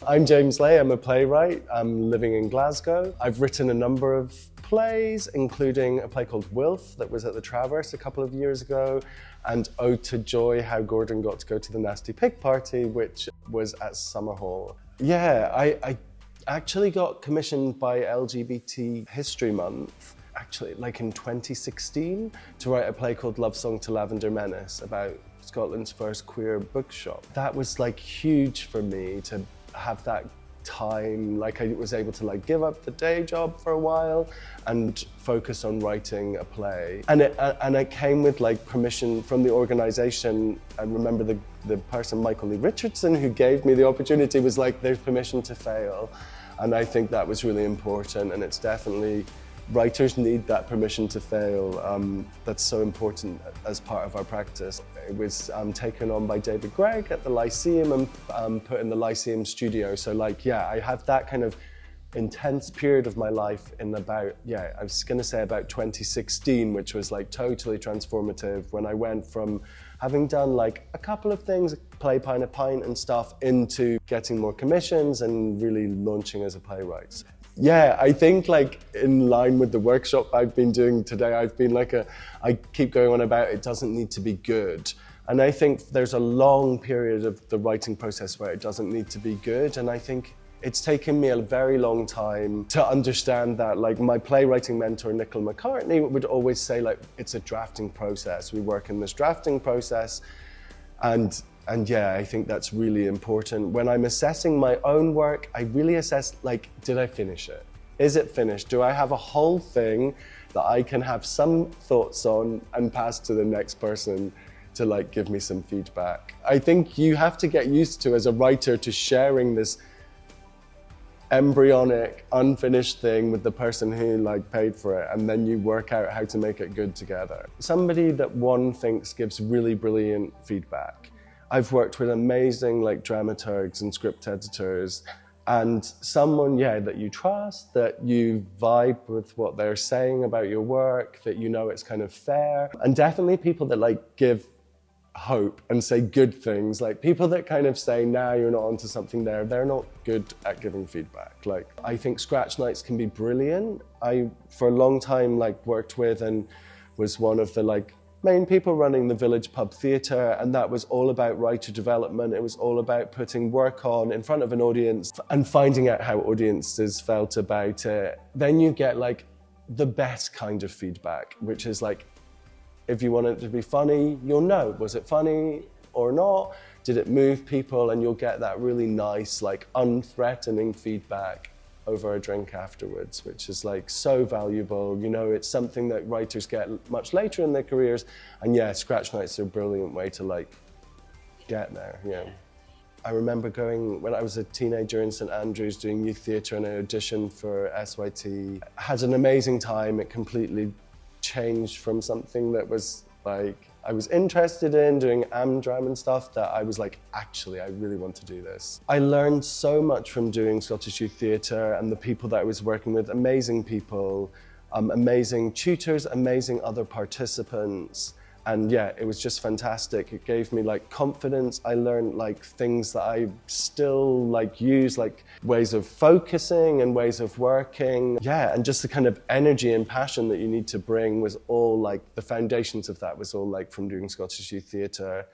I'm James Ley, I'm a playwright. I'm living in Glasgow. I've written a number of plays, including a play called Wilf that was at the Traverse a couple of years ago, and Ode to Joy, How Gordon Got to Go to the Nasty Pig Party, which was at Summerhall. Yeah, I actually got commissioned by LGBT History Month, actually like in 2016, to write a play called Love Song to Lavender, Menace about Scotland's first queer bookshop. That was like huge for me to have that time, like I was able to like give up the day job for a while and focus on writing a play. And it came with like permission from the organisation. I remember the person, Michael Lee Richardson, who gave me the opportunity was like, there's permission to fail. And I think that was really important, and it's definitely, writers need that permission to fail. That's so important as part of our practice. It was taken on by David Gregg at the Lyceum and put in the Lyceum studio. So like, yeah, I have that kind of intense period of my life in about, yeah, I was gonna say about 2016, which was like totally transformative when I went from having done like a couple of things, play Pint and stuff, into getting more commissions and really launching as a playwright. Yeah, I think like in line with the workshop I've been doing today, I've been like I keep going on about it doesn't need to be good. And I think there's a long period of the writing process where it doesn't need to be good. And I think it's taken me a very long time to understand that. Like my playwriting mentor, Nicola McCartney, would always say like, it's a drafting process. We work in this drafting process. And yeah, I think that's really important. When I'm assessing my own work, I really assess like, did I finish it? Is it finished? Do I have a whole thing that I can have some thoughts on and pass to the next person to like give me some feedback? I think you have to get used to, as a writer, to sharing this embryonic, unfinished thing with the person who like paid for it, and then you work out how to make it good together. Somebody that one thinks gives really brilliant feedback. I've worked with amazing like dramaturgs and script editors, and someone, yeah, that you trust, that you vibe with what they're saying about your work, that you know it's kind of fair, and definitely people that like give hope and say good things. Like people that kind of say, nah, you're not onto something there, they're not good at giving feedback. Like I think scratch nights can be brilliant. I for a long time like worked with and was one of the like main people running the Village Pub Theatre, and that was all about writer development. It was all about putting work on in front of an audience and finding out how audiences felt about it. Then you get like the best kind of feedback, which is like, if you want it to be funny, you'll know, was it funny or not? Did it move people? And you'll get that really nice, like unthreatening feedback over a drink afterwards, which is like so valuable. You know, it's something that writers get much later in their careers. And yeah, scratch nights are a brilliant way to like get there, yeah. I remember going, when I was a teenager in St Andrews doing youth theatre, and I auditioned for SYT. Had an amazing time. It completely changed from something that was like, I was interested in doing Amdram and stuff, that I was like, actually, I really want to do this. I learned so much from doing Scottish Youth Theatre and the people that I was working with, amazing people, amazing tutors, amazing other participants. And yeah, it was just fantastic. It gave me like confidence. I learned like things that I still like use, like ways of focusing and ways of working. Yeah, and just the kind of energy and passion that you need to bring was all like, the foundations of that was all like from doing Scottish Youth Theatre.